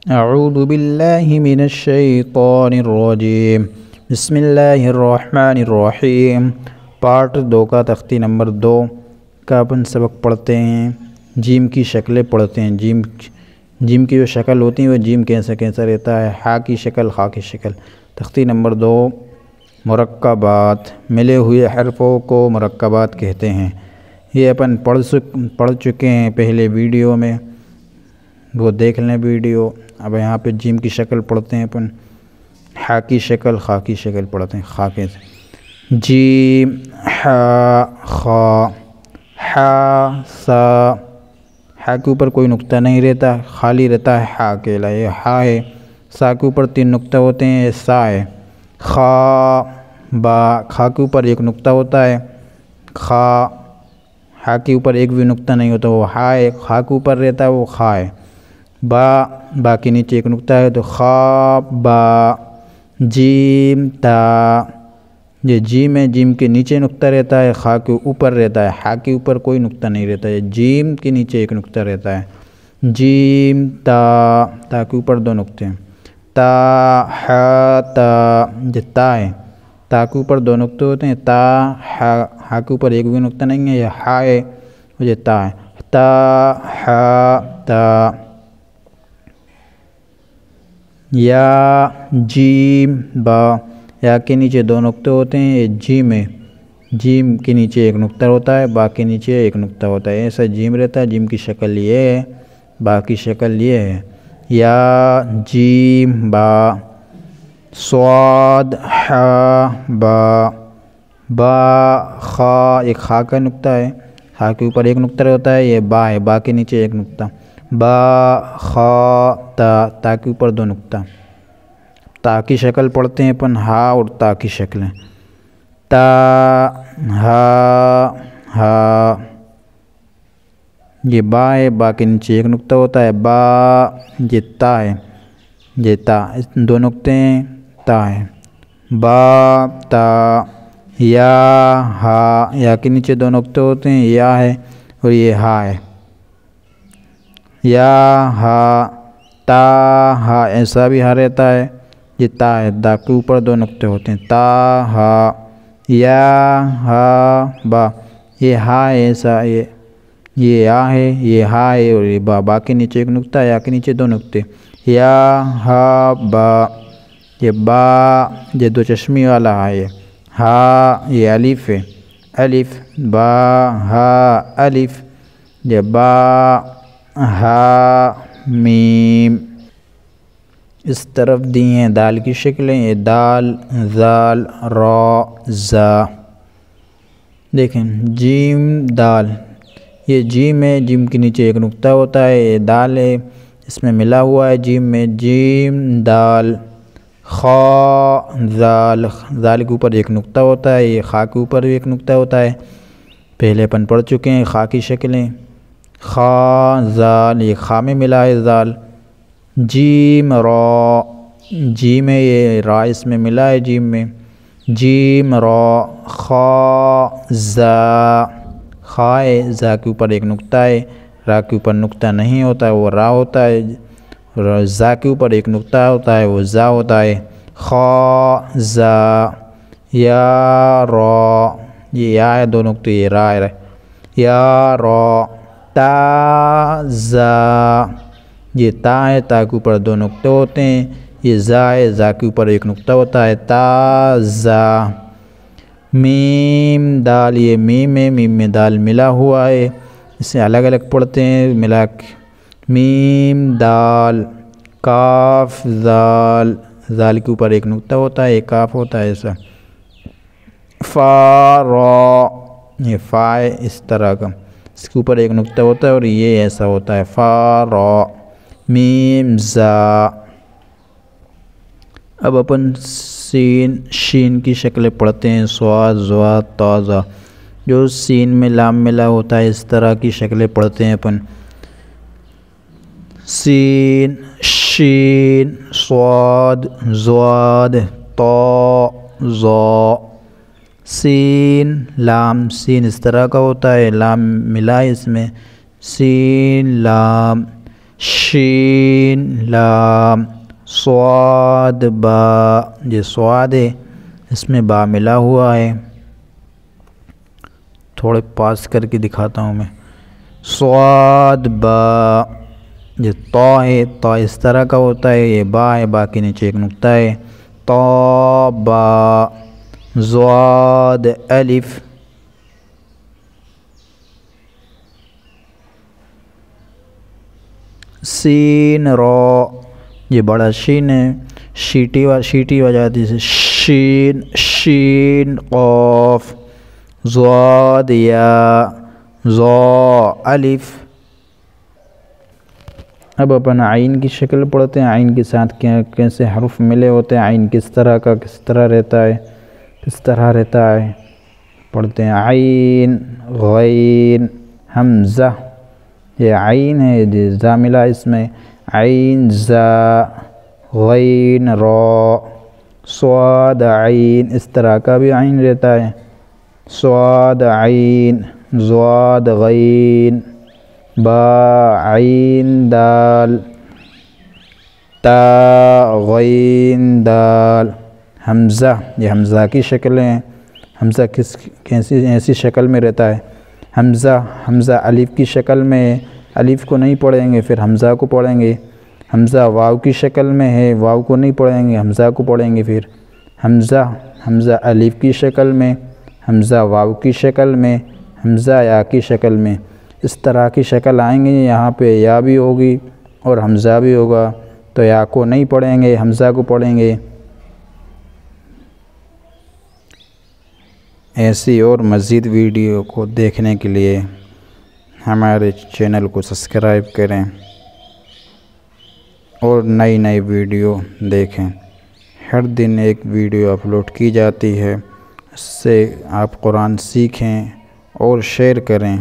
اعوذ باللہ من الشیطان الرجیم بسم اللہ الرحمن الرحیم۔ پارٹ 2 کا تختی نمبر 2 کا اپن سبق پڑھتے ہیں۔ جیم کی شکلیں پڑھتے ہیں۔ جیم کی جو شکل ہوتی ہے وہ جیم کیسا رہتا ہے، ہا کی شکل، خا کی شکل۔ تختی نمبر 2، مرکبات، ملے ہوئے حرفوں کو مرکبات کہتے ہیں۔ یہ اپن پڑھ چکے ہیں پہلے ویڈیو میں، وہ دیکھ لیں ویڈیو۔ اب یہاں پہ جیم کی شکل پڑھتے ہیں اپن، ہا کی شکل، خا کی شکل پڑھتے ہیں۔ خا کے جیم، ہا، خا، ہا، سا۔ ہا کے اوپر کوئی نقطہ نہیں رہتا، خالی رہتا ہے ہا کے لئے، ہا ہے۔ سا کے اوپر 3 نقطہ ہوتے ہیں، یہ سا ہے۔ خا، با، خا کے اوپر 1 نقطہ ہوتا ہے، خا۔ ہا کے اوپر 1 بھی نقطہ نہیں ہوتا، وہ ہا ہے۔ خا کے اوپر رہتا ہے وہ خا ہے۔ با کے نیچے 1 نقطہ ہے تو خا، با۔ جیم، تا، یہ جیم ہے، جیم کے نیچے نقطہ رہتا ہے، خا کے اوپر رہتا ہے، ہا کے اوپر کوئی نقطہ نہیں رہتا ہے، جیم کے نیچے 1 نقطہ رہتا ہے۔ جیم، تا، تا کے اوپر 2 نقطے ہیں۔ تا، ہا، تا، یہ تا ہے، تا کے اوپر 2 نقطے ہوتے ہیں، تا، ہا کے اوپر 1 بھی نقطہ نہیں ہے، یہ ہا ہے، یہ تا ہے۔ تا، ہا، تا۔ یا، جیم، با، یا کے نیچے 2 نقطے ہوتے ہیں، یہ جیم ہے، جیم کے نیچے 1 نقطہ ہوتا ہے، با کے نیچے 1 نقطہ ہوتا ہے، ایسا جیم رہتا ہے۔ جیم کی شکل یہ ہے، با کی شکل یہ ہے۔ یا، جیم، با۔ صاد، ہا، با۔ با، خا، ایک خا کا نقطہ ہے، خا کے اوپر 1 نقطہ ہوتا ہے، یہ با ہے، با کے نیچے 1 نقطہ۔ با، خا، تا، تا کے اوپر 2 نقطہ۔ تا کی شکل پڑھتے ہیں اپن، ہا اور تا کی شکلیں۔ تا، ہا، ہا، یہ با ہے، با کے نیچے 1 نقطہ ہوتا ہے، با۔ یہ تا ہے، یہ تا، 2 نقطے ہیں، تا ہے۔ با، تا۔ یا، ہا، یا کے نیچے 2 نقطے ہوتے ہیں، یا ہے اور یہ ہا ہے۔ یا، ہا، تا، ہا، ایسا بھی ہا رہتا ہے، یہ تا ہے، تا کے اوپر 2 نقطے ہوتے ہیں، تا، ہا۔ یا، ہا، با، یہ ہا ہے، ایسا یہ یا ہے، یہ ہا ہے اور یہ با، با کے نیچے 1 نقطہ، یا کے نیچے 2 نقطے۔ یا، ہا، با، یہ با، یہ 2 چشمی والا ہا ہے۔ ہا، یہ الف ہے، الف، با، ہا، الف، یہ با، ہا، میم۔ اس طرف دی ہیں دال کی شکلیں، یہ دال، ذال، را، زا۔ دیکھیں جیم، دال، یہ جیم ہے، جیم کے نیچے 1 نقطہ ہوتا ہے، یہ دال ہے، اس میں ملا ہوا ہے جیم میں، جیم، دال۔ خا، ذال، ذال کے اوپر 1 نقطہ ہوتا ہے، یہ خا کے اوپر بھی 1 نقطہ ہوتا ہے، پہلے اپن پڑھ چکے ہیں خا کی شکلیں۔ خا، ذال، یہ خا میں ملا ہے ذال۔ جیم، را، جیم ہے، یہ را اس میں ملا ہے جیم میں، جیم، را۔ خا، زا، خا ہے، زا کے اوپر 1 نقطہ ہے، را کے اوپر نقطہ نہیں ہوتا، وہ را ہوتا ہے، زا کے اوپر 1 نقطہ ہوتا ہے، وہ زا ہوتا ہے۔ خا، زا۔ یا، را، یہ یا ہے، 2 نقطے، یہ را ہے، یا، را۔ تا، زا، یہ تا ہے، تا کے اوپر 2 نقطے ہوتے ہیں، یہ زا ہے، زا کے اوپر 1 نقطہ ہوتا ہے، تا، زا۔ میم، دال، یہ میم ہے، میم میں دال ملا ہوا ہے، اسے الگ الگ پڑھتے ہیں ملا کے۔ میم، دال۔ کاف، ذال، ذال کے اوپر 1 نقطہ ہوتا ہے، یہ کاف ہوتا ہے ایسا۔ فا، را، یہ فا ہے اس طرح کا، اس کے اوپر 1 نقطہ ہوتا ہے اور یہ ایسا ہوتا ہے، فا، را۔ میم، زا۔ اب اپن سین، شین کی شکلیں پڑھتے ہیں، صاد، زا، تا، زا، جو سین میں لام ملا ہوتا ہے اس طرح کی شکلیں پڑھتے ہیں اپن۔ سین، شین، صاد، زواد، تا، زا۔ سین، لام، سین اس طرح کا ہوتا ہے، لام ملا ہے اس میں، سین، لام۔ شین لام صاد با، یہ صاد ہے اس میں با ملا ہوا ہے، تھوڑے پاس کر کے دکھاتا ہوں میں، صاد با، یہ طا ہے، طا اس طرح کا ہوتا ہے، یہ با ہے، با کے نیچے ایک نقطہ ہے، طا با، ضاد الف، سین را، یہ بڑا شین ہے، شیٹی وجاتی سے شین، شین قاف، ضاد یا، ضا الف۔ اب اپن عین کی شکل پڑھتے ہیں، عین کے ساتھ کیسے حرف ملے ہوتے ہیں، عین کس طرح کا کس طرح رہتا ہے پڑھتے ہیں۔ عین، غین، حمزہ، یہ عین ہے، یہ زا ملا اس میں، عین زا، غین را، صاد عین، اس طرح کا بھی عین رہتا ہے، صاد عین، ضاد غین، با عین دال، تا غین دال۔ حمزہ، یہ حمزہ کی شکلیں ہیں، حمزہ ایسی شکل میں رہتا ہے، حمزہ الف کی شکل میں ہے، الف کو نہیں پڑھیں گے پھر حمزہ کو پڑھیں گے، حمزہ واو کی شکل میں ہے، واو کو نہیں پڑھیں گے، حمزہ کو پڑھیں گے پھر، حمزہ الف کی شکل میں، حمزہ واو کی شکل میں، حمزہ یا کی شکل میں، اس طرح کی شکل آئیں گے، یہاں پہ یا بھی ہوگی اور حمزہ بھی ہوگا، تو یا کو نہیں پڑھیں گے، حمزہ کو پڑھیں گے۔ ایسی اور مزید ویڈیو کو دیکھنے کے لیے ہمارے چینل کو سبسکرائب کریں اور نئی ویڈیو دیکھیں، ہر دن ایک ویڈیو اپلوڈ کی جاتی ہے، اس سے آپ قرآن سیکھیں اور شیئر کریں۔